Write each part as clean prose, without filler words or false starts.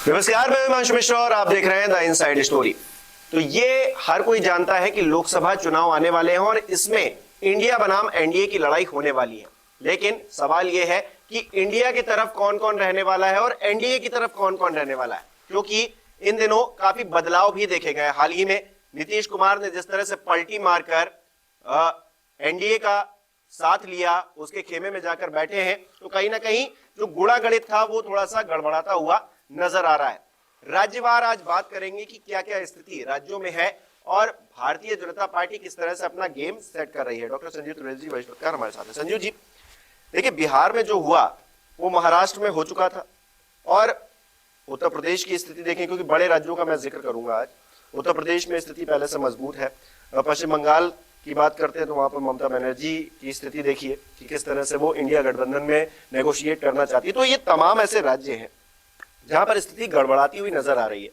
नमस्कार, मैं हिमांशु मिश्रा और आप देख रहे हैं द इनसाइड स्टोरी। तो ये हर कोई जानता है कि लोकसभा चुनाव आने वाले हैं और इसमें इंडिया बनाम एनडीए की लड़ाई होने वाली है। लेकिन सवाल ये है कि इंडिया की तरफ कौन कौन रहने वाला है और एनडीए की तरफ कौन कौन रहने वाला है, क्योंकि इन दिनों काफी बदलाव भी देखे गए। हाल ही में नीतीश कुमार ने जिस तरह से पलटी मारकर एनडीए का साथ लिया, उसके खेमे में जाकर बैठे हैं, तो कहीं ना कहीं जो गुणा गणित था वो थोड़ा सा गड़बड़ाता हुआ नजर आ रहा है। राज्यवार आज बात करेंगे कि क्या क्या स्थिति राज्यों में है और भारतीय जनता पार्टी किस तरह से अपना गेम सेट कर रही है। डॉक्टर संजीव त्रिवेदी जी वरिष्ठ पत्रकार हमारे साथ हैं। संजीव जी, देखिए, बिहार में जो हुआ वो महाराष्ट्र में हो चुका था और उत्तर प्रदेश की स्थिति देखें, क्योंकि बड़े राज्यों का मैं जिक्र करूंगा आज। उत्तर प्रदेश में स्थिति पहले से मजबूत है। पश्चिम बंगाल की बात करते हैं तो वहां पर ममता बनर्जी की स्थिति देखिए कि किस तरह से वो इंडिया गठबंधन में नेगोशिएट करना चाहती है। तो ये तमाम ऐसे राज्य हैं जहां पर स्थिति गड़बड़ाती हुई नजर आ रही है।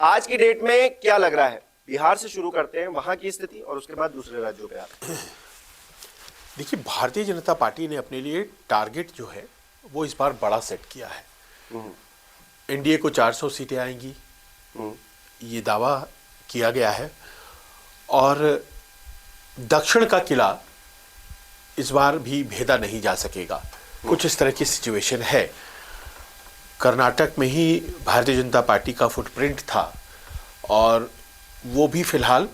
आज की डेट में क्या लग रहा है? बिहार से शुरू करते हैं, वहां की स्थिति, और उसके बाद दूसरे राज्यों पे आते हैं। देखिए, भारतीय जनता पार्टी ने अपने लिए टारगेट जो है वो इस बार बड़ा सेट किया है। एनडीए को 400 सीटें आएंगी, ये दावा किया गया है। और दक्षिण का किला इस बार भी भेदा नहीं जा सकेगा, कुछ इस तरह की सिचुएशन है। कर्नाटक में ही भारतीय जनता पार्टी का फुटप्रिंट था और वो भी फिलहाल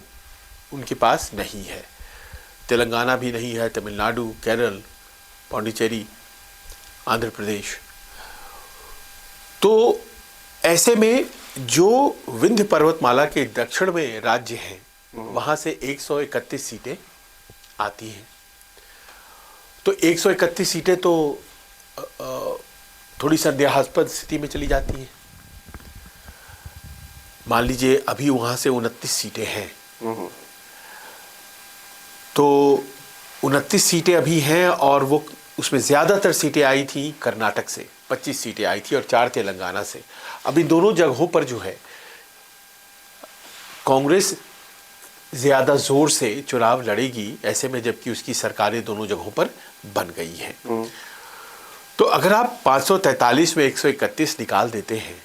उनके पास नहीं है। तेलंगाना भी नहीं है, तमिलनाडु, केरल, पौंडीचेरी, आंध्र प्रदेश। तो ऐसे में जो विंध्य पर्वतमाला के दक्षिण में राज्य हैं वहां से 131 सीटें आती हैं। तो 131 सीटें तो थोड़ी संदेहास्पद स्थिति में चली जाती हैं। मान लीजिए अभी वहां से 29 सीटें हैं, तो 29 सीटें अभी हैं और वो उसमें ज्यादातर सीटें आई थी कर्नाटक से, 25 सीटें आई थी और 4 तेलंगाना से। अभी दोनों जगहों पर जो है कांग्रेस ज्यादा जोर से चुनाव लड़ेगी, ऐसे में जबकि उसकी सरकारें दोनों जगहों पर बन गई हैं। तो अगर आप 543 में 131 निकाल देते हैं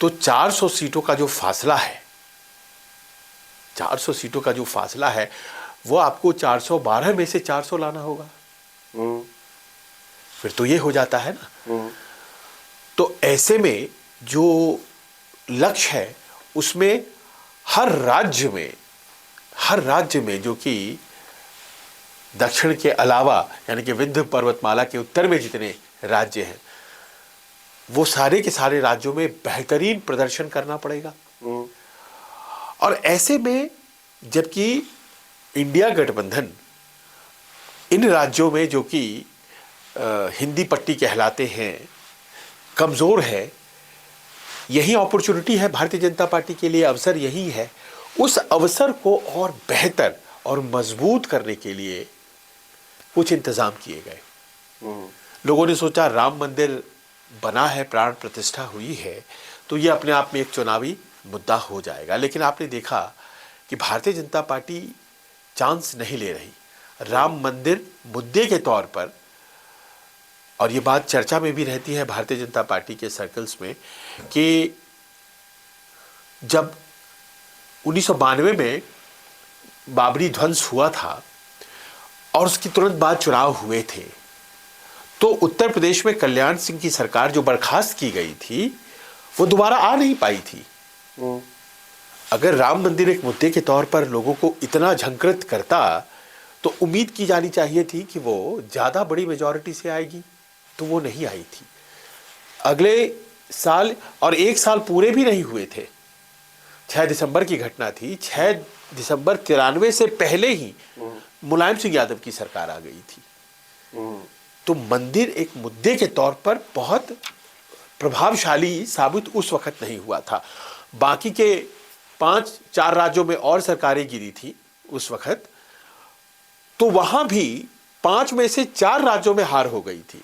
तो 400 सीटों का जो फासला है, 400 सीटों का जो फासला है वो आपको 412 में से 400 लाना होगा। फिर तो ये हो जाता है ना। तो ऐसे में जो लक्ष्य है उसमें हर राज्य में जो कि दक्षिण के अलावा यानी कि विंध्य पर्वतमाला के उत्तर में जितने राज्य हैं वो सारे के सारे राज्यों में बेहतरीन प्रदर्शन करना पड़ेगा। और ऐसे में जबकि इंडिया गठबंधन इन राज्यों में जो कि हिंदी पट्टी कहलाते हैं कमजोर है, यही अपॉर्चुनिटी है भारतीय जनता पार्टी के लिए, अवसर यही है। उस अवसर को और बेहतर और मजबूत करने के लिए कुछ इंतजाम किए गए। लोगों ने सोचा राम मंदिर बना है, प्राण प्रतिष्ठा हुई है, तो ये अपने आप में एक चुनावी मुद्दा हो जाएगा। लेकिन आपने देखा कि भारतीय जनता पार्टी चांस नहीं ले रही राम मंदिर मुद्दे के तौर पर। और ये बात चर्चा में भी रहती है भारतीय जनता पार्टी के सर्कल्स में कि जब 1992 में बाबरी ध्वंस हुआ था और उसकी तुरंत बाद चुनाव हुए थे, तो उत्तर प्रदेश में कल्याण सिंह की सरकार जो बर्खास्त की गई थी वो दोबारा आ नहीं पाई थी। अगर राम मंदिर एक मुद्दे के तौर पर लोगों को इतना झंकृत करता तो उम्मीद की जानी चाहिए थी कि वो ज्यादा बड़ी मेजॉरिटी से आएगी, तो वो नहीं आई थी। अगले साल, और एक साल पूरे भी नहीं हुए थे, 6 दिसंबर की घटना थी, 6 दिसंबर 93 से पहले ही मुलायम सिंह यादव की सरकार आ गई थी। तो मंदिर एक मुद्दे के तौर पर बहुत प्रभावशाली साबित उस वक्त नहीं हुआ था। बाकी के 5-4 राज्यों में और सरकारें गिरी थी उस वक्त, तो वहां भी 5 में से 4 राज्यों में हार हो गई थी,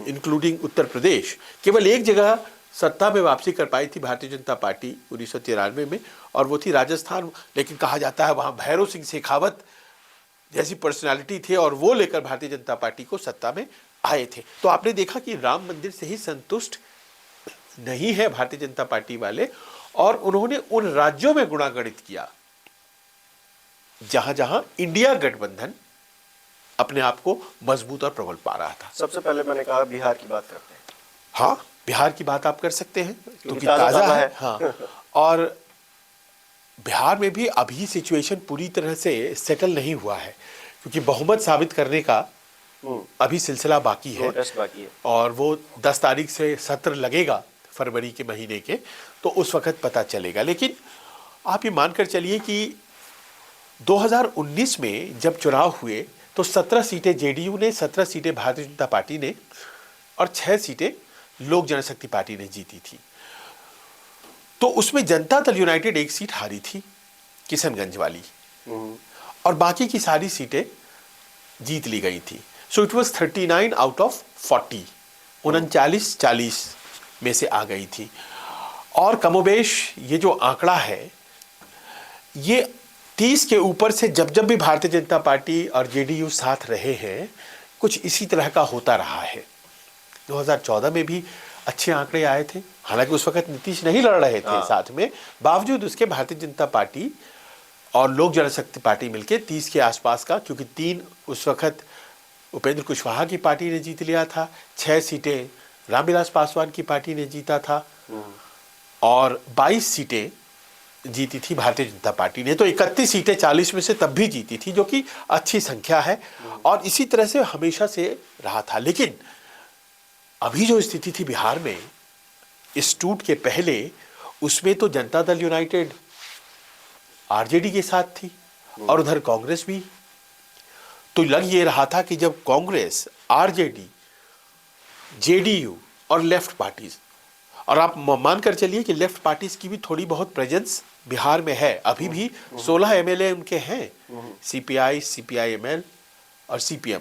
इंक्लूडिंग उत्तर प्रदेश। केवल एक जगह सत्ता में वापसी कर पाई थी भारतीय जनता पार्टी 1993 में, और वो थी राजस्थान। लेकिन कहा जाता है वहां भैरव सिंह शेखावत जैसी पर्सनालिटी थे और वो लेकर भारतीय जनता पार्टी को सत्ता में आए थे। तो आपने देखा कि राम मंदिर से ही संतुष्ट नहीं है भारतीय जनता पार्टी वाले, और उन्होंने उन राज्यों में गुणागणित किया जहां जहां इंडिया गठबंधन अपने आप को मजबूत और प्रबल पा रहा था। सबसे पहले मैंने कहा बिहार की बात करते हैं। हाँ, बिहार की बात आप कर सकते हैं क्योंकि ताजा ताजा है। है। हाँ, और बिहार में भी अभी सिचुएशन पूरी तरह से सेटल नहीं हुआ है, क्योंकि बहुमत साबित करने का अभी सिलसिला बाकी है, टेस्ट बाकी है, और वो 10 तारीख से सत्र लगेगा फरवरी के महीने के, तो उस वक्त पता चलेगा। लेकिन आप ये मानकर चलिए कि 2019 में जब चुनाव हुए तो 17 सीटें जेडीयू ने, 17 सीटें भारतीय जनता पार्टी ने और 6 सीटें लोक जनशक्ति पार्टी ने जीती थी। तो उसमें जनता दल यूनाइटेड एक सीट हारी थी, किशनगंज वाली, और बाकी की सारी सीटें जीत ली गई थी। So it was 39 out of 40, 39-40 में से आ गई थी। और कमोबेश ये जो आंकड़ा है, ये 30 के ऊपर से जब जब भी भारतीय जनता पार्टी और जेडीयू साथ रहे हैं, कुछ इसी तरह का होता रहा है। 2014 में भी अच्छे आंकड़े आए थे, हालांकि उस वक्त नीतीश नहीं लड़ रहे थे साथ में, बावजूद उसके भारतीय जनता पार्टी और लोक जनशक्ति पार्टी मिलके 30 के आसपास का, क्योंकि 3 उस वक्त उपेंद्र कुशवाहा की पार्टी ने जीत लिया था, 6 सीटें रामविलास पासवान की पार्टी ने जीता था, और 22 सीटें जीती थी भारतीय जनता पार्टी ने। तो 31 सीटें 40 में से तब भी जीती थी, जो कि अच्छी संख्या है, और इसी तरह से हमेशा से रहा था। लेकिन अभी जो स्थिति थी बिहार में इस टूट के पहले, उसमें तो जनता दल यूनाइटेड आरजेडी के साथ थी और उधर कांग्रेस भी। तो लग ये रहा था कि जब कांग्रेस, आरजेडी, जेडीयू और लेफ्ट पार्टीज, और आप मानकर चलिए कि लेफ्ट पार्टीज की भी थोड़ी बहुत प्रेजेंस बिहार में है, अभी भी 16 एमएलए उनके हैं, सीपीआई, सीपीआईएमएल और सीपीएम,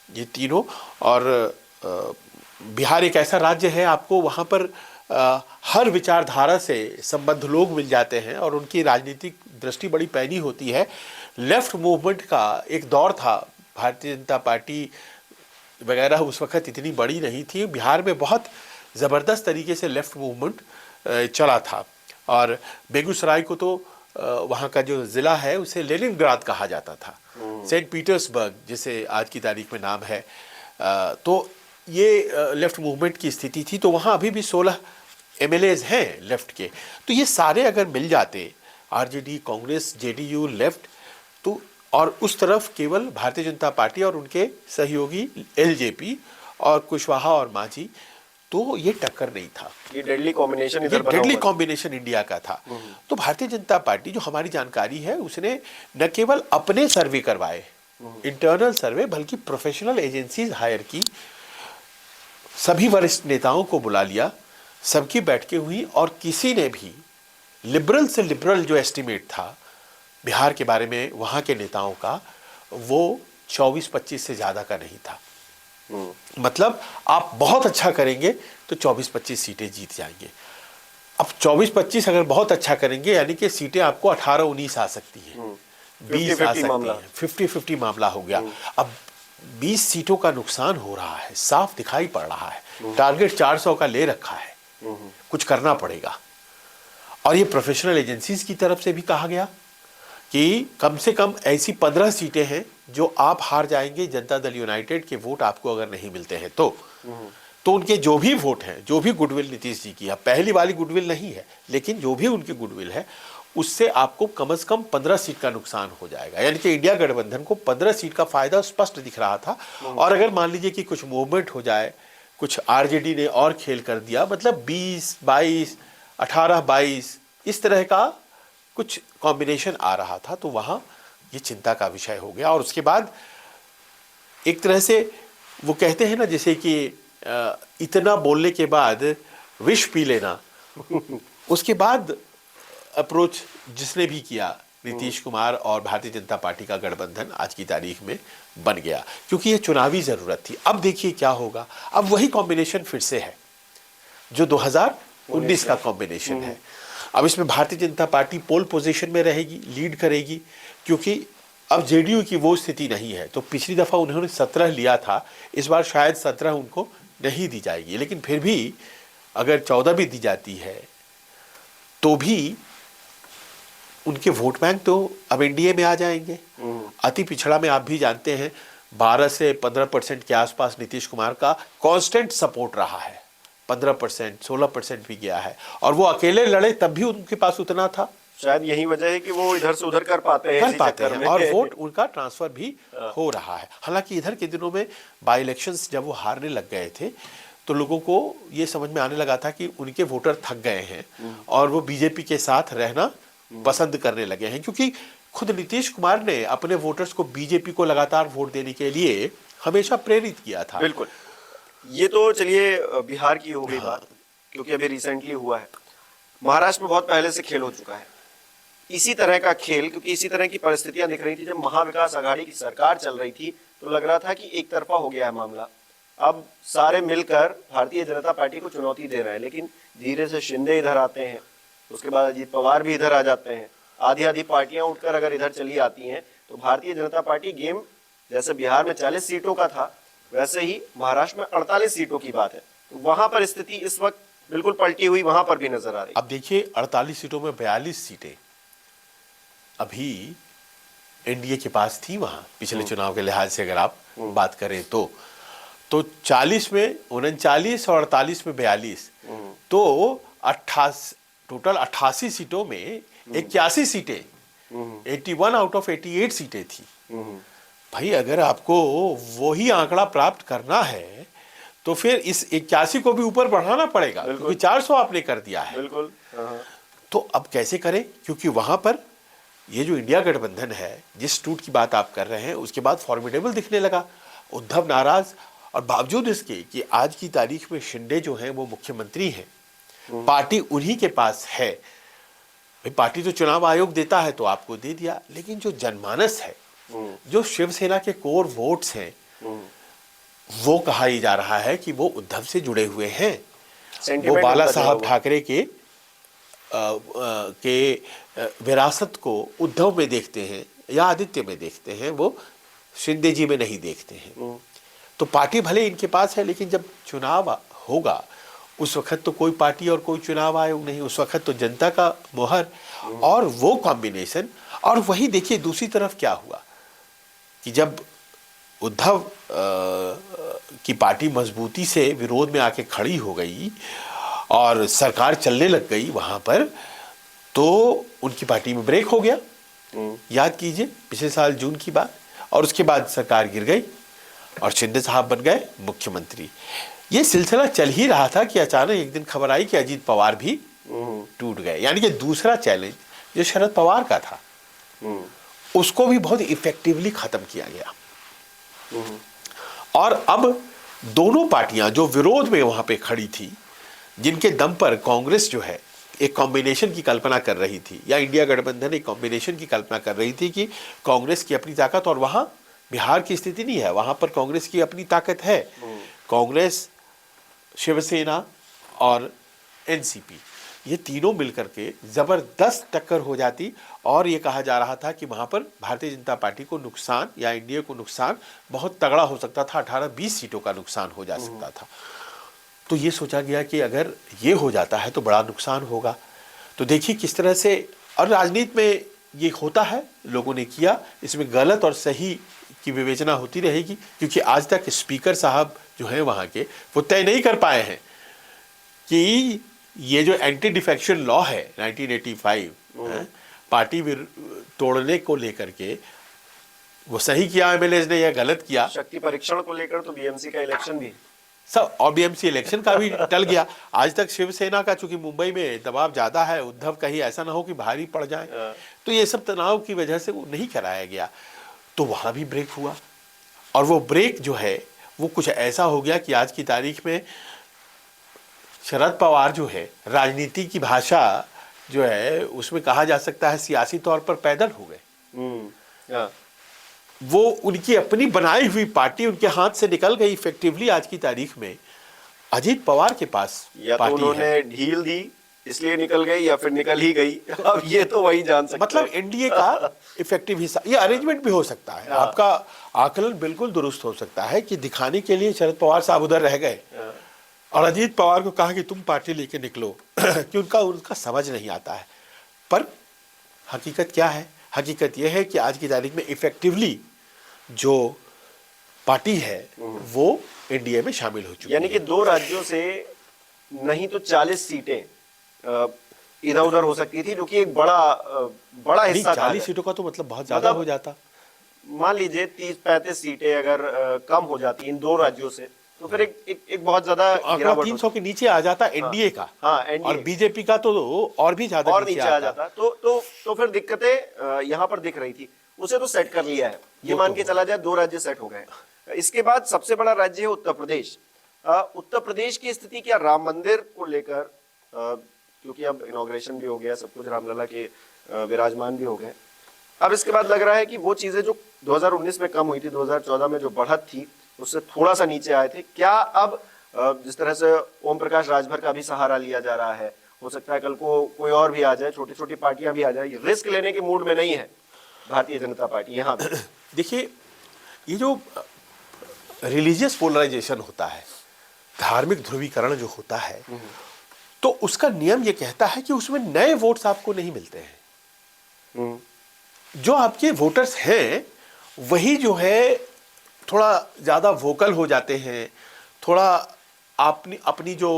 ये तीनों। और बिहार एक ऐसा राज्य है, आपको वहाँ पर हर विचारधारा से संबद्ध लोग मिल जाते हैं और उनकी राजनीतिक दृष्टि बड़ी पैनी होती है। लेफ्ट मूवमेंट का एक दौर था, भारतीय जनता पार्टी वगैरह उस वक्त इतनी बड़ी नहीं थी, बिहार में बहुत ज़बरदस्त तरीके से लेफ्ट मूवमेंट चला था। और बेगूसराय को तो वहाँ का जो ज़िला है उसे लेनिनग्राद कहा जाता था, सेंट पीटर्सबर्ग जिसे आज की तारीख में नाम है। तो ये लेफ्ट मूवमेंट की स्थिति थी। तो वहाँ अभी भी 16 एमएलएज हैं लेफ्ट के। तो ये सारे अगर मिल जाते, आरजेडी, कांग्रेस, जेडीयू, लेफ्ट, तो और उस तरफ केवल भारतीय जनता पार्टी और उनके सहयोगी एलजेपी और कुशवाहा और मांझी, तो ये टक्कर नहीं था। ये डेडली कॉम्बिनेशन ये डेडली कॉम्बिनेशन इंडिया का था। तो भारतीय जनता पार्टी, जो हमारी जानकारी है, उसने न केवल अपने सर्वे करवाए, इंटरनल सर्वे, बल्कि प्रोफेशनल एजेंसीज हायर की, सभी वरिष्ठ नेताओं को बुला लिया, सबकी बैठकें हुई, और किसी ने भी लिबरल से लिबरल जो एस्टिमेट था बिहार के बारे में वहाँ के नेताओं का, वो 24-25 से ज़्यादा का नहीं था। मतलब आप बहुत अच्छा करेंगे तो 24-25 सीटें जीत जाएंगे। अब 24-25 अगर बहुत अच्छा करेंगे, यानी कि सीटें आपको 18-19 आ सकती हैं, 20 आ सकती हैं, 50-50 मामला हो गया। अब 20 सीटों का नुकसान हो रहा है, साफ दिखाई पड़ रहा है। टारगेट 400 का ले रखा है, कुछ करना पड़ेगा। और ये प्रोफेशनल एजेंसीज की तरफ से भी कहा गया कि कम से कम ऐसी 15 सीटें हैं जो आप हार जाएंगे, जनता दल यूनाइटेड के वोट आपको अगर नहीं मिलते हैं तो उनके जो भी वोट हैं, जो भी गुडविल नीतीश जी की, अब पहली वाली गुडविल नहीं है, लेकिन जो भी उनकी गुडविल है, उससे आपको कम से कम 15 सीट का नुकसान हो जाएगा। यानी कि इंडिया गठबंधन को 15 सीट का फायदा स्पष्ट दिख रहा था। और अगर मान लीजिए कि कुछ मूवमेंट हो जाए, कुछ आरजेडी ने और खेल कर दिया, मतलब 20-22, 18-22 इस तरह का कुछ कॉम्बिनेशन आ रहा था, तो वहाँ ये चिंता का विषय हो गया। और उसके बाद एक तरह से वो कहते हैं ना, जैसे कि इतना बोलने के बाद विष पी लेना। उसके बाद अप्रोच जिसने भी किया, नीतीश कुमार और भारतीय जनता पार्टी का गठबंधन आज की तारीख में बन गया, क्योंकि ये चुनावी ज़रूरत थी। अब देखिए क्या होगा, अब वही कॉम्बिनेशन फिर से है जो 2019 का कॉम्बिनेशन है। अब इसमें भारतीय जनता पार्टी पोल पोजीशन में रहेगी, लीड करेगी, क्योंकि अब जेडीयू की वो स्थिति नहीं है। तो पिछली दफ़ा उन्होंने 17 लिया था, इस बार शायद 17 उनको नहीं दी जाएगी, लेकिन फिर भी अगर 14 भी दी जाती है तो भी उनके वोट बैंक तो अब एनडीए में आ जाएंगे। अति पिछड़ा में आप भी जानते हैं 12 से 15% के आसपास नीतीश कुमार का कांस्टेंट सपोर्ट रहा है। 15%, 16% भी गया है, और वो अकेले लड़े तब भी उनके पास उतना था। शायद यही वजह है कि वो इधर से उधर कर पाते हैं और वोट उनका ट्रांसफर भी हो रहा है। हालांकि इधर के दिनों में बाई इलेक्शंस जब वो हारने लग गए थे तो लोगों को ये समझ में आने लगा था कि उनके वोटर थक गए हैं और वो बीजेपी के साथ रहना पसंद करने लगे हैं, क्योंकि खुद नीतीश कुमार ने अपने वोटर्स को बीजेपी को लगातार वोट देने के लिए हमेशा प्रेरित किया था। बिल्कुल। ये तो चलिए बिहार की हो गई बात, क्योंकि अभी रिसेंटली हुआ है। महाराष्ट्र में बहुत पहले से खेल हो चुका है इसी तरह का खेल, क्योंकि इसी तरह की परिस्थितियां दिख रही थी। जब महाविकास आघाड़ी की सरकार चल रही थी तो लग रहा था कि एक तरफा हो गया है मामला, अब सारे मिलकर भारतीय जनता पार्टी को चुनौती दे रहे हैं। लेकिन धीरे से शिंदे इधर आते हैं, उसके बाद अजीत पवार भी इधर आ जाते हैं, आधी आधी पार्टियां उठकर अगर इधर चली आती हैं तो भारतीय जनता पार्टी गेम जैसे बिहार में 40 सीटों का था वैसे ही महाराष्ट्र में 48 सीटों की बात है। तो वहां पर स्थिति इस वक्त बिल्कुल पलटी हुई वहां पर भी नजर आ रही। अब देखिए 48 सीटों में 42 सीटें अभी एनडीए के पास थी वहां पिछले चुनाव के लिहाज से अगर आप बात करें तो 40 में 39 और 48 में 42, तो 28 टोटल 88 सीटों में 81 सीटें 81 आउट ऑफ 88 सीटें थी। भाई अगर आपको वही आंकड़ा प्राप्त करना है तो फिर इस 81 को भी ऊपर बढ़ाना पड़ेगा, क्योंकि 400 आपने कर दिया है। बिल्कुल। तो अब कैसे करें, क्योंकि वहां पर ये जो इंडिया गठबंधन है, जिस टूट की बात आप कर रहे हैं, उसके बाद फॉर्मिडेबल दिखने लगा। उद्धव नाराज, और बावजूद इसके कि आज की तारीख में शिंदे जो हैं वो मुख्यमंत्री हैं, पार्टी उन्हीं के पास है। भाई पार्टी तो चुनाव आयोग देता है तो आपको दे दिया, लेकिन जो जनमानस है, जो शिवसेना के कोर वोट्स हैं, वो कहा ही जा रहा है कि वो उद्धव से जुड़े हुए हैं। वो बाला साहब ठाकरे के विरासत को उद्धव में देखते हैं या आदित्य में देखते हैं, वो शिंदे जी में नहीं देखते हैं। तो पार्टी भले इनके पास है, लेकिन जब चुनाव होगा उस वक्त तो कोई पार्टी और कोई चुनाव आयोग नहीं, उस वक्त तो जनता का मोहर और वो कॉम्बिनेशन। और वही देखिए दूसरी तरफ क्या हुआ कि जब उद्धव की पार्टी मजबूती से विरोध में आके खड़ी हो गई और सरकार चलने लग गई वहां पर, तो उनकी पार्टी में ब्रेक हो गया। याद कीजिए पिछले साल जून की बात, और उसके बाद सरकार गिर गई और शिंदे साहब बन गए मुख्यमंत्री। ये सिलसिला चल ही रहा था कि अचानक एक दिन खबर आई कि अजीत पवार भी टूट गए। यानी कि दूसरा चैलेंज जो शरद पवार का था उसको भी बहुत इफेक्टिवली खत्म किया गया। और अब दोनों पार्टियां जो विरोध में वहां पे खड़ी थी, जिनके दम पर कांग्रेस जो है एक कॉम्बिनेशन की कल्पना कर रही थी, या इंडिया गठबंधन एक कॉम्बिनेशन की कल्पना कर रही थी कि कांग्रेस की अपनी ताकत, और वहां बिहार की स्थिति नहीं है, वहां पर कांग्रेस की अपनी ताकत है। कांग्रेस, शिवसेना और एनसीपी, ये तीनों मिलकर के जबरदस्त टक्कर हो जाती, और ये कहा जा रहा था कि वहां पर भारतीय जनता पार्टी को नुकसान या एनडीए को नुकसान बहुत तगड़ा हो सकता था, 18-20 सीटों का नुकसान हो जा सकता था। तो ये सोचा गया कि अगर ये हो जाता है तो बड़ा नुकसान होगा। तो देखिए किस तरह से, और राजनीति में ये होता है, लोगों ने किया, इसमें गलत और सही की विवेचना होती रहेगी, क्योंकि आज तक स्पीकर साहब जो हैं वहाँ के, वो तय नहीं कर पाए हैं कि ये जो एंटी डिफेक्शन लॉ है 1985 पार्टी तोड़ने को लेकर के, वो सही किया एमएलए ने या गलत किया। शक्ति परीक्षण को लेकर तो बीएमसी का इलेक्शन भी सब, और बीएमसी इलेक्शन का भी टल गया। आज तक शिवसेना का, चूंकि मुंबई में दबाव ज्यादा है, उद्धव कहीं ऐसा ना हो कि भारी पड़ जाए, तो ये सब तनाव की वजह से वो नहीं कराया गया। तो वहां भी ब्रेक हुआ, और वो ब्रेक जो है वो कुछ ऐसा हो गया कि आज की तारीख में शरद पवार जो है, राजनीति की भाषा जो है उसमें कहा जा सकता है सियासी तौर पर पैदल हो गए। वो उनकी अपनी बनाई हुई पार्टी उनके हाथ से निकल गई इफेक्टिवली। आज की तारीख में अजीत पवार के पास या तो उन्होंने ढील दी इसलिए निकल गई, या फिर निकल ही गई, अब ये तो वही जान सकते मतलब एनडीए का इफेक्टिव हिस्सा, ये अरेंजमेंट भी हो सकता है। आपका आकलन बिल्कुल दुरुस्त हो सकता है कि दिखाने के लिए शरद पवार साहब उधर रह गए, और अजीत पवार को कहा कि तुम पार्टी लेके निकलो कि उनका समझ नहीं आता है। पर हकीकत क्या है? हकीकत यह है कि आज की तारीख में इफेक्टिवली जो पार्टी है वो एनडीए में शामिल हो चुकी यानी कि है। 2 राज्यों से नहीं तो 40 सीटें इधर उधर हो सकती थी, जो कि एक बड़ा नहीं, हिस्सा था। 40 सीटों का तो मतलब बहुत ज्यादा मतलब हो जाता। मान लीजिए 30-35 सीटें अगर कम हो जाती इन 2 राज्यों से, तो फिर एक बहुत ज्यादा तो आंकड़ा गिरावट 300 के नीचे आ जाता एनडीए का। हाँ, एनडीए और बीजेपी का तो और भी ज्यादा और नीचे नीचे आ आता। जाता। तो फिर दिक्कतें यहाँ पर दिख रही थी। उसे तो सेट कर लिया है, ये वो मान तो के चला जाए 2 राज्य सेट हो गए। इसके बाद सबसे बड़ा राज्य है उत्तर प्रदेश। उत्तर प्रदेश की स्थिति क्या राम मंदिर को लेकर, क्योंकि अब इनॉग्रेशन भी हो गया, सब कुछ रामलला के विराजमान भी हो गए। अब इसके बाद लग रहा है कि वो चीजें जो 2019 में कम हुई थी, 2014 में जो बढ़त थी उससे थोड़ा सा नीचे आए थे, क्या अब जिस तरह से ओम प्रकाश राजभर का भी सहारा लिया जा रहा है, हो सकता है कल को कोई और भी आ जाए, छोटी छोटी पार्टियां भी आ जाए, रिस्क लेने के मूड में नहीं है भारतीय जनता पार्टी यहाँ पे। देखिए, ये जो रिलीजियस पोलराइजेशन होता है, धार्मिक ध्रुवीकरण जो होता है, तो उसका नियम ये कहता है कि उसमें नए वोट्स आपको नहीं मिलते हैं। जो आपके वोटर्स हैं वही जो है थोड़ा ज्यादा वोकल हो जाते हैं, थोड़ा अपनी जो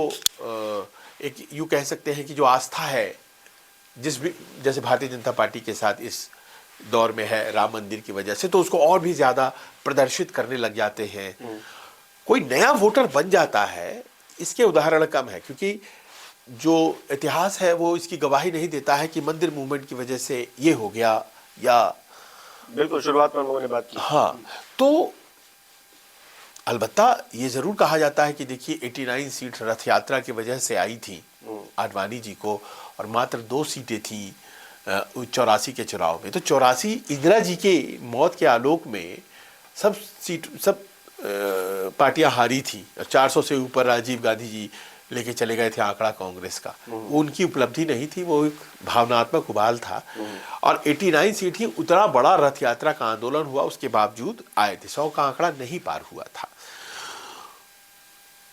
एक यूं कह सकते हैं कि जो आस्था है जिस भी, जैसे भारतीय जनता पार्टी के साथ इस दौर में है राम मंदिर की वजह से, तो उसको और भी ज्यादा प्रदर्शित करने लग जाते हैं। कोई नया वोटर बन जाता है, इसके उदाहरण कम है, क्योंकि जो इतिहास है वो इसकी गवाही नहीं देता है कि मंदिर मूवमेंट की वजह से ये हो गया या। बिल्कुल, शुरुआत में हम लोगों ने बात की। हाँ, तो अलबत्ता ये जरूर कहा जाता है कि देखिए 89 सीट रथ यात्रा की वजह से आई थी आडवाणी जी को, और मात्र 2 सीटें थी 84 के चुनाव में। तो 84 इंदिरा जी के मौत के आलोक में सब पार्टियां हारी थी। 400 से ऊपर राजीव गांधी जी लेके चले गए थे आंकड़ा कांग्रेस का। वो उनकी उपलब्धि नहीं थी, वो एक भावनात्मक उबाल था। और 89 सीट ही उतना बड़ा रथ यात्रा का आंदोलन हुआ, उसके बावजूद आए थे। 100 का आंकड़ा नहीं पार हुआ था।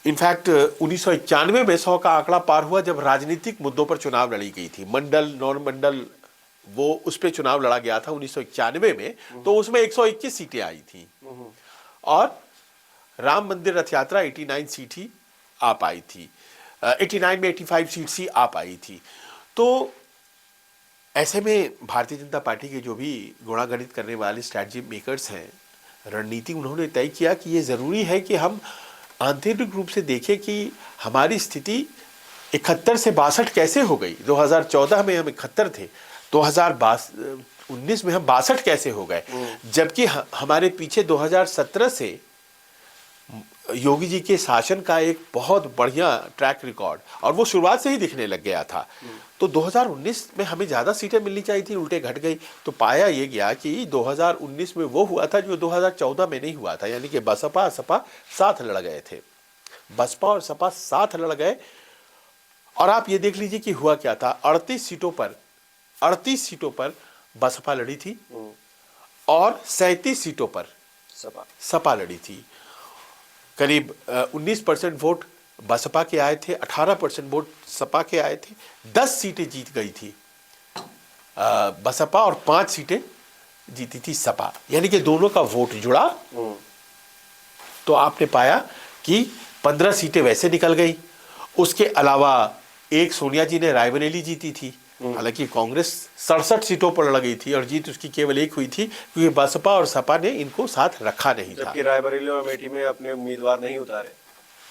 इनफैक्ट 1991 में 100 का आंकड़ा पार हुआ जब राजनीतिक मुद्दों पर चुनाव लड़ी गई थी, मंडल नॉन मंडल, वो उस पर चुनाव लड़ा गया था 1991 में। तो उसमें 121 सीटें आई थी और राम मंदिर रथ यात्रा 89 सीट ही आ पाई थी। 89 में 85 सीट्स ही आ पाई थी। तो ऐसे में भारतीय जनता पार्टी के जो भी गुणागणित करने वाले स्ट्रैटेजी मेकर्स हैं, रणनीति, उन्होंने तय किया कि ये ज़रूरी है कि हम आंतरिक रूप से देखें कि हमारी स्थिति 71 से 62 कैसे हो गई। 2014 में हम 71 थे, 2019 में हम 62 कैसे हो गए, जबकि हमारे पीछे 2017 से योगी जी के शासन का एक बहुत बढ़िया ट्रैक रिकॉर्ड, और वो शुरुआत से ही दिखने लग गया था। तो 2019 में हमें ज़्यादा सीटें मिलनी चाहिए थी, उल्टे घट गई। तो पाया ये गया कि 2019 में वो हुआ था जो 2014 में नहीं हुआ था, यानी कि बसपा सपा साथ लड़ गए थे। बसपा और सपा साथ लड़ गए, और आप ये देख लीजिए कि हुआ क्या था। 38 सीटों पर बसपा लड़ी थी और 37 सीटों पर सपा लड़ी थी। करीब 19% वोट बसपा के आए थे, 18% वोट सपा के आए थे। 10 सीटें जीत गई थी बसपा और 5 सीटें जीती थी सपा, यानी कि दोनों का वोट जुड़ा। तो आपने पाया कि 15 सीटें वैसे निकल गई। उसके अलावा एक सोनिया जी ने रायबरेली जीती थी, हालांकि कांग्रेस 67 सीटों पर लड़ गई थी और जीत उसकी केवल एक हुई थी, क्योंकि बसपा और सपा ने इनको साथ रखा नहीं था। जबकि रायबरेली और अमेठी में अपने उम्मीदवार नहीं उतारे।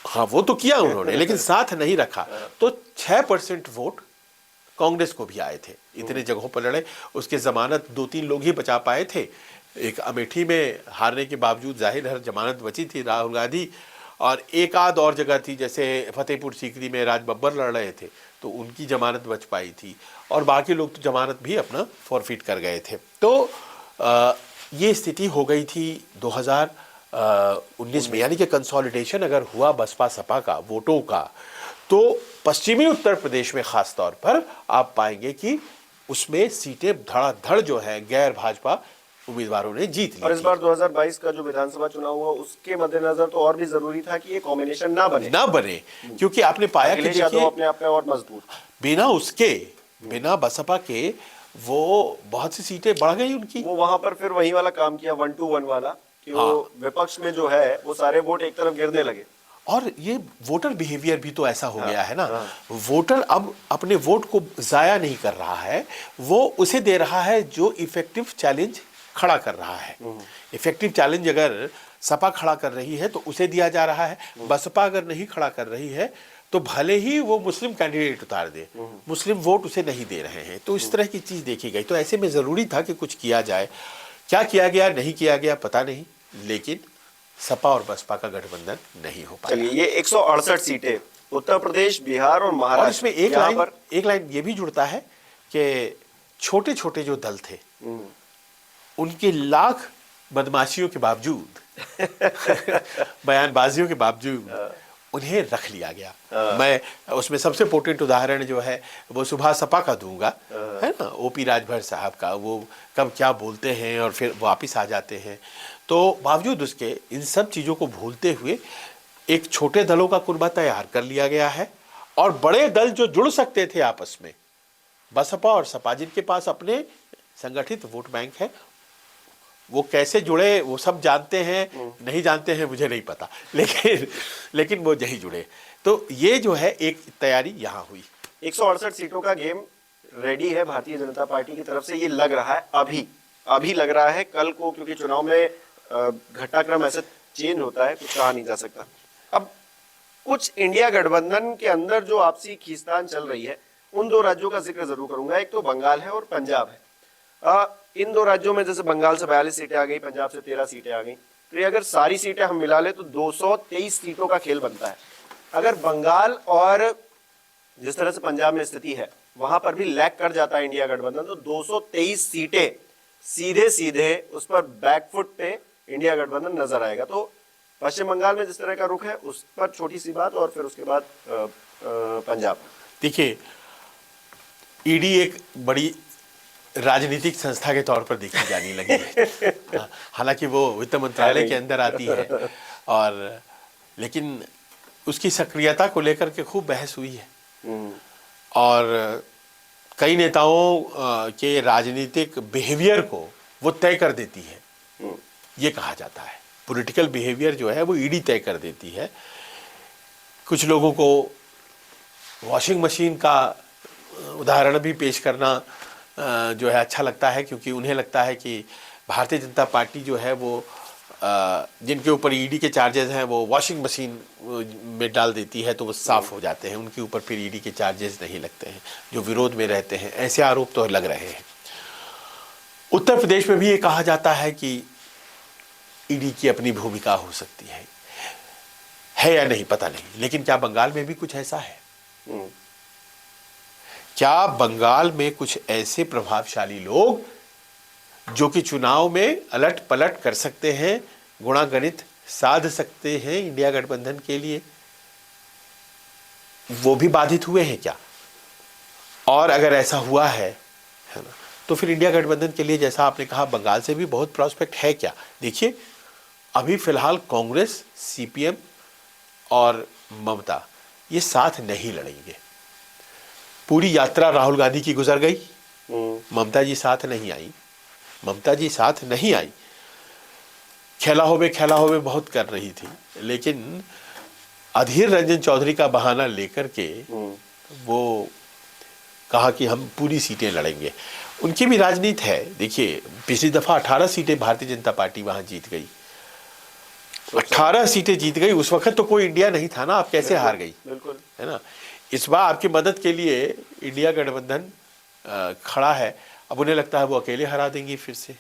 हाँ, वो तो किया उन्होंने, लेकिन साथ नहीं रखा। तो 6% वोट कांग्रेस को भी आए थे। इतने जगहों पर लड़े, उसके जमानत 2-3 लोग ही बचा पाए थे। एक अमेठी में हारने के बावजूद जाहिर है जमानत बची थी, राहुल गांधी, और एक आध और जगह थी, जैसे फतेहपुर सीकरी में राज बब्बर लड़ रहे थे, तो उनकी जमानत बच पाई थी, और बाकी लोग तो जमानत भी अपना फॉरफिट कर गए थे। तो ये स्थिति हो गई थी 2019 में, यानी कि कंसोलिडेशन अगर हुआ बसपा सपा का वोटों का, तो पश्चिमी उत्तर प्रदेश में खास तौर पर आप पाएंगे कि उसमें सीटें धड़ाधड़ जो है गैर भाजपा उम्मीदवारों ने जीत ली और इस थी। बार 2022 का जो विधानसभा चुनाव हुआ उसके मद्देनजर तो और भी जरूरी था कि ये कॉम्बिनेशन ना बने, क्योंकि आपने पाया कि अखिलेश यादव देखिए अपने आप में और मजबूत। बिना बसपा के वो बहुत सी सीटें बढ़ गई उनकी। वो वहां पर फिर वही वाला काम किया 1-2-1 वाला कि हाँ। वो विपक्ष में जो है वो सारे वोट एक तरफ गिरने लगे। और ये वोटर बिहेवियर भी तो ऐसा हो गया है ना, हाँ। वोटर अब अपने वोट को जाया नहीं कर रहा है, वो उसे दे रहा है जो इफेक्टिव चैलेंज खड़ा कर रहा है। इफेक्टिव चैलेंज अगर सपा खड़ा कर रही है तो उसे दिया जा रहा है, बसपा अगर नहीं खड़ा कर रही है तो भले ही वो मुस्लिम कैंडिडेट उतार दे, मुस्लिम वोट उसे नहीं दे रहे हैं। तो इस तरह की चीज देखी गई। तो ऐसे में जरूरी था कि कुछ किया जाए। क्या किया गया नहीं किया गया पता नहीं, लेकिन सपा और बसपा का गठबंधन नहीं हो पाया। चलिए, ये 168 सीटें उत्तर प्रदेश, बिहार और और महाराष्ट्र, इसमें एक लाइन ये भी जुड़ता है कि छोटे छोटे जो दल थे उनके लाख बदमाशियों के बावजूद बयानबाजियों के बावजूद उन्हें रख लिया गया। मैं उसमें सबसे पोटेंट उदाहरण जो है वो सुभाष सपा का दूंगा, है ना, ओपी राजभर साहब का। वो कब क्या बोलते हैं और फिर वापस आ जाते हैं। तो बावजूद उसके इन सब चीज़ों को भूलते हुए एक छोटे दलों का कुनबा तैयार कर लिया गया है, और बड़े दल जो जुड़ सकते थे आपस में, बसपा और सपा, जिनके पास अपने संगठित वोट बैंक है, वो कैसे जुड़े वो सब जानते हैं, नहीं जानते हैं मुझे नहीं पता, लेकिन वो यही जुड़े। तो ये जो है एक तैयारी यहाँ हुई। 168 सीटों का गेम रेडी है भारतीय जनता पार्टी की तरफ से, ये लग रहा है अभी लग रहा है। कल को क्योंकि चुनाव में घटनाक्रम ऐसे चेंज होता है, कुछ कहा नहीं जा सकता। अब कुछ इंडिया गठबंधन के अंदर जो आपसी खींचतान चल रही है, उन दो राज्यों का जिक्र जरूर करूंगा। एक तो बंगाल है और पंजाब है। इन दो राज्यों में जैसे बंगाल से 42 सीटें आ गई, पंजाब से 13 सीटें आ गई, तो ये अगर सारी सीटें हम मिला ले तो 223 सीटों का खेल बनता है। अगर बंगाल और जिस तरह से पंजाब में स्थिति है वहां पर भी लैग कर जाता है इंडिया गठबंधन, तो 223 सीटें सीधे सीधे उस पर बैकफुट पे इंडिया गठबंधन नजर आएगा। तो पश्चिम बंगाल में जिस तरह का रुख है उस पर छोटी सी बात, और फिर उसके बाद पंजाब। देखिए, ईडी एक बड़ी राजनीतिक संस्था के तौर पर देखी जाने लगी है। हालांकि वो वित्त मंत्रालय के अंदर आती है, और लेकिन उसकी सक्रियता को लेकर के खूब बहस हुई है, और कई नेताओं के राजनीतिक बिहेवियर को वो तय कर देती है। ये कहा जाता है पॉलिटिकल बिहेवियर जो है वो ईडी तय कर देती है। कुछ लोगों को वॉशिंग मशीन का उदाहरण भी पेश करना जो है अच्छा लगता है, क्योंकि उन्हें लगता है कि भारतीय जनता पार्टी जो है वो जिनके ऊपर ईडी के चार्जेस हैं वो वॉशिंग मशीन में डाल देती है तो वो साफ़ हो जाते हैं, उनके ऊपर फिर ईडी के चार्जेस नहीं लगते हैं, जो विरोध में रहते हैं। ऐसे आरोप तो लग रहे हैं। उत्तर प्रदेश में भी ये कहा जाता है कि ईडी की अपनी भूमिका हो सकती है या नहीं पता नहीं, लेकिन क्या बंगाल में भी कुछ ऐसा है? क्या बंगाल में कुछ ऐसे प्रभावशाली लोग जो कि चुनाव में अलट पलट कर सकते हैं, गुणागणित साध सकते हैं इंडिया गठबंधन के लिए, वो भी बाधित हुए हैं क्या? और अगर ऐसा हुआ है ना, तो फिर इंडिया गठबंधन के लिए जैसा आपने कहा बंगाल से भी बहुत प्रॉस्पेक्ट है क्या? देखिए, अभी फिलहाल कांग्रेस, सीपीएम और ममता ये साथ नहीं लड़ेंगे। पूरी यात्रा राहुल गांधी की गुजर गई, ममता जी साथ नहीं आई। खेला होवे बहुत कर रही थी, लेकिन अधीर रंजन चौधरी का बहाना लेकर के वो कहा कि हम पूरी सीटें लड़ेंगे। उनकी भी राजनीति है। देखिए, पिछली दफा 18 सीटें भारतीय जनता पार्टी वहां जीत गई, 18 सीटें जीत गई। उस वक्त तो कोई इंडिया नहीं था ना, आप कैसे हार गई? बिल्कुल, है ना। इस बार आपकी मदद के लिए इंडिया गठबंधन खड़ा है। अब उन्हें लगता है वो अकेले हरा देंगी फिर से।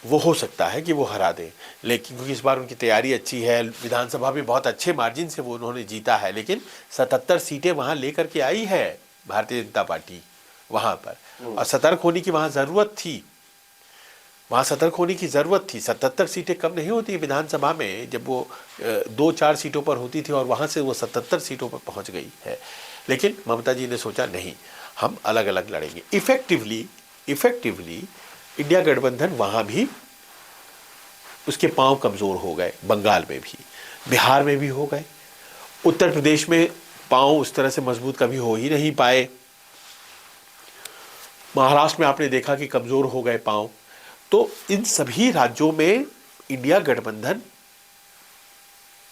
वो हो सकता है कि वो हरा दें, लेकिन क्योंकि इस बार उनकी तैयारी अच्छी है, विधानसभा में बहुत अच्छे मार्जिन से वो उन्होंने जीता है, लेकिन 77 सीटें वहाँ लेकर के आई है भारतीय जनता पार्टी वहाँ पर, और सतर्क होने की वहाँ ज़रूरत थी। वहाँ सतर्क होने की ज़रूरत थी। 77 सीटें कम नहीं होती विधानसभा में, जब वो 2-4 सीटों पर होती थी, और वहाँ से वो 77 सीटों पर पहुँच गई है। लेकिन ममता जी ने सोचा नहीं, हम अलग अलग लड़ेंगे। इफ़ेक्टिवली इंडिया गठबंधन वहां भी उसके पांव कमजोर हो गए, बंगाल में भी, बिहार में भी हो गए, उत्तर प्रदेश में पांव उस तरह से मजबूत कभी हो ही नहीं पाए, महाराष्ट्र में आपने देखा कि कमजोर हो गए पांव। तो इन सभी राज्यों में इंडिया गठबंधन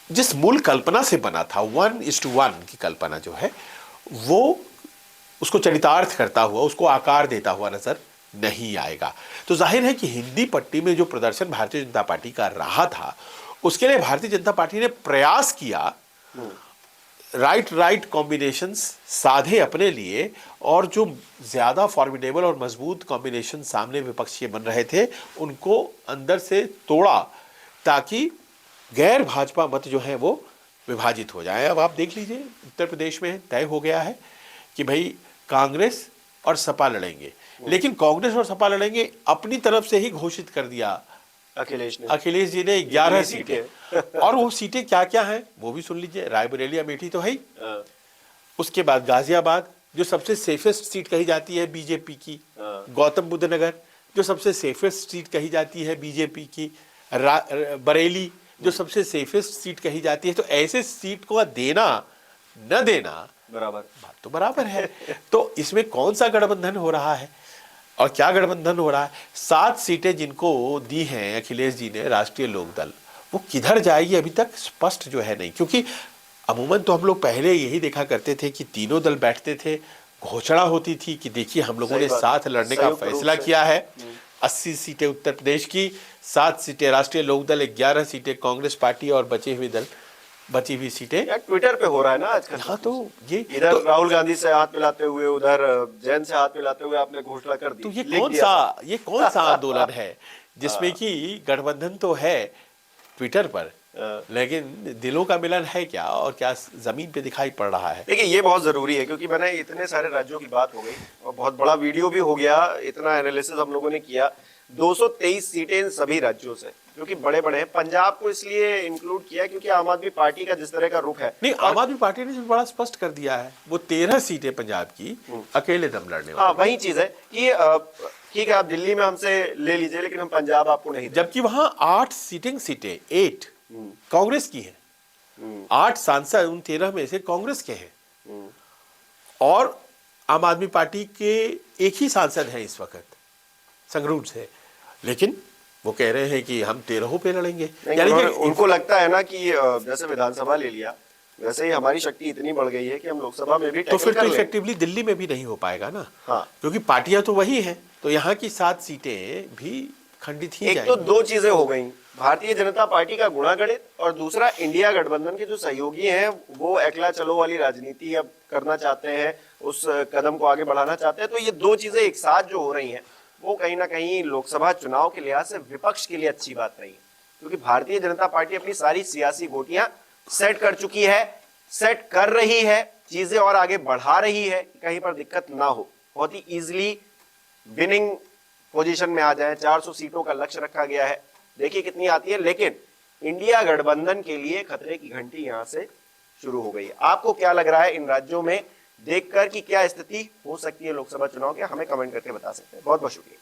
जिस मूल कल्पना से बना था, 1:1 की कल्पना जो है, वो उसको चरितार्थ करता हुआ, उसको आकार देता हुआ नजर नहीं आएगा। तो जाहिर है कि हिंदी पट्टी में जो प्रदर्शन भारतीय जनता पार्टी का रहा था, उसके लिए भारतीय जनता पार्टी ने प्रयास किया, राइट कॉम्बिनेशंस साधे अपने लिए, और जो ज्यादा फॉर्मिडेबल और मजबूत कॉम्बिनेशन सामने विपक्षी बन रहे थे उनको अंदर से तोड़ा, ताकि गैर भाजपा मत जो है वो विभाजित हो जाए। अब आप देख लीजिए, उत्तर प्रदेश में तय हो गया है कि भाई कांग्रेस और सपा लड़ेंगे, लेकिन कांग्रेस और सपा लड़ेंगे अपनी तरफ से ही घोषित कर दिया अखिलेश जी ने 11 सीटें। और वो सीटें क्या क्या हैं वो भी सुन लीजिए। रायबरेली अमेठी तो है ही, उसके बाद गाजियाबाद जो सबसे सेफेस्ट सीट कही जाती है बीजेपी की, गौतम बुद्ध नगर जो सबसे सेफेस्ट सीट कही जाती है बीजेपी की, बरेली जो सबसे सेफेस्ट सीट कही जाती है। तो ऐसे सीट को देना न देना बराबर, बात तो बराबर है। तो इसमें कौन सा गठबंधन हो रहा है और क्या गठबंधन हो रहा है? 7 सीटें जिनको दी हैं अखिलेश जी ने, राष्ट्रीय लोकदल, वो किधर जाएगी अभी तक स्पष्ट जो है नहीं। क्योंकि अमूमन तो हम लोग पहले यही देखा करते थे कि तीनों दल बैठते थे, घोषणा होती थी कि देखिए हम लोगों ने साथ लड़ने का फैसला किया है, 80 सीटें उत्तर प्रदेश की, 7 सीटें राष्ट्रीय लोकदल, 11 सीटें कांग्रेस पार्टी और बची हुई सीटें ट्विटर पे हो रहा है ना आजकल। हाँ, तो ये इधर तो राहुल गांधी से हाथ मिलाते हुए, उधर जैन से हाथ मिलाते हुए आपने घोषणा कर दी। तो ये कौन सा आंदोलन है जिसमें कि गठबंधन तो है ट्विटर पर, लेकिन दिलों का मिलन है क्या, और क्या जमीन पे दिखाई पड़ रहा है? देखिए ये बहुत जरूरी है, क्योंकि मैंने इतने सारे राज्यों की बात हो गई और बहुत बड़ा वीडियो भी हो गया, इतना एनालिसिस हम लोगों ने किया। 223 सीटें इन सभी राज्यों से, जो कि बड़े बड़े हैं। पंजाब को इसलिए इंक्लूड किया क्योंकि आम आदमी पार्टी का जिस तरह का रुख है, नहीं, आम आदमी पार्टी ने बड़ा स्पष्ट कर दिया है, वो 13 सीटें पंजाब की अकेले दम लड़ने वाली। हाँ, वही चीज है कि ठीक है आप दिल्ली में हमसे ले लीजिए, लेकिन हम पंजाब आपको नहीं। जबकि वहां 8 सीटें 8 कांग्रेस की है, 8 सांसद उन 13 में से कांग्रेस के हैं, और आम आदमी पार्टी के एक ही सांसद हैं इस वक्त संगरूर से, लेकिन वो कह रहे हैं कि हम 13 पे लड़ेंगे। यानी कि उनको लगता है ना कि जैसे विधानसभा ले लिया, वैसे ही हमारी शक्ति इतनी बढ़ गई है कि हम लोकसभा में भी तो फिर तो इफेक्टिवली दिल्ली में भी नहीं हो पाएगा ना। हाँ, क्योंकि पार्टियां तो वही हैं, तो यहाँ की 7 सीटें भी खंडित ही एक तो 2 चीजें हो गई, भारतीय जनता पार्टी का गुणागणित, और दूसरा इंडिया गठबंधन के जो सहयोगी हैं वो एकला चलो वाली राजनीति अब करना चाहते हैं, उस कदम को आगे बढ़ाना चाहते हैं। तो ये 2 चीजें एक साथ जो हो रही हैं, वो कहीं ना कहीं लोकसभा चुनाव के लिहाज से विपक्ष के लिए अच्छी बात नहीं है, क्योंकि भारतीय जनता पार्टी अपनी सारी सियासी गोटियां सेट कर चुकी है, सेट कर रही है, चीजें और आगे बढ़ा रही है, कहीं पर दिक्कत ना हो, बहुत ही इजीली विनिंग पोजीशन में आ जाए। 400 सीटों का लक्ष्य रखा गया है, देखिए कितनी आती है। लेकिन इंडिया गठबंधन के लिए खतरे की घंटी यहां से शुरू हो गई है। आपको क्या लग रहा है इन राज्यों में देखकर कि क्या स्थिति हो सकती है लोकसभा चुनाव की? हमें कमेंट करके बता सकते हैं। बहुत बहुत शुक्रिया।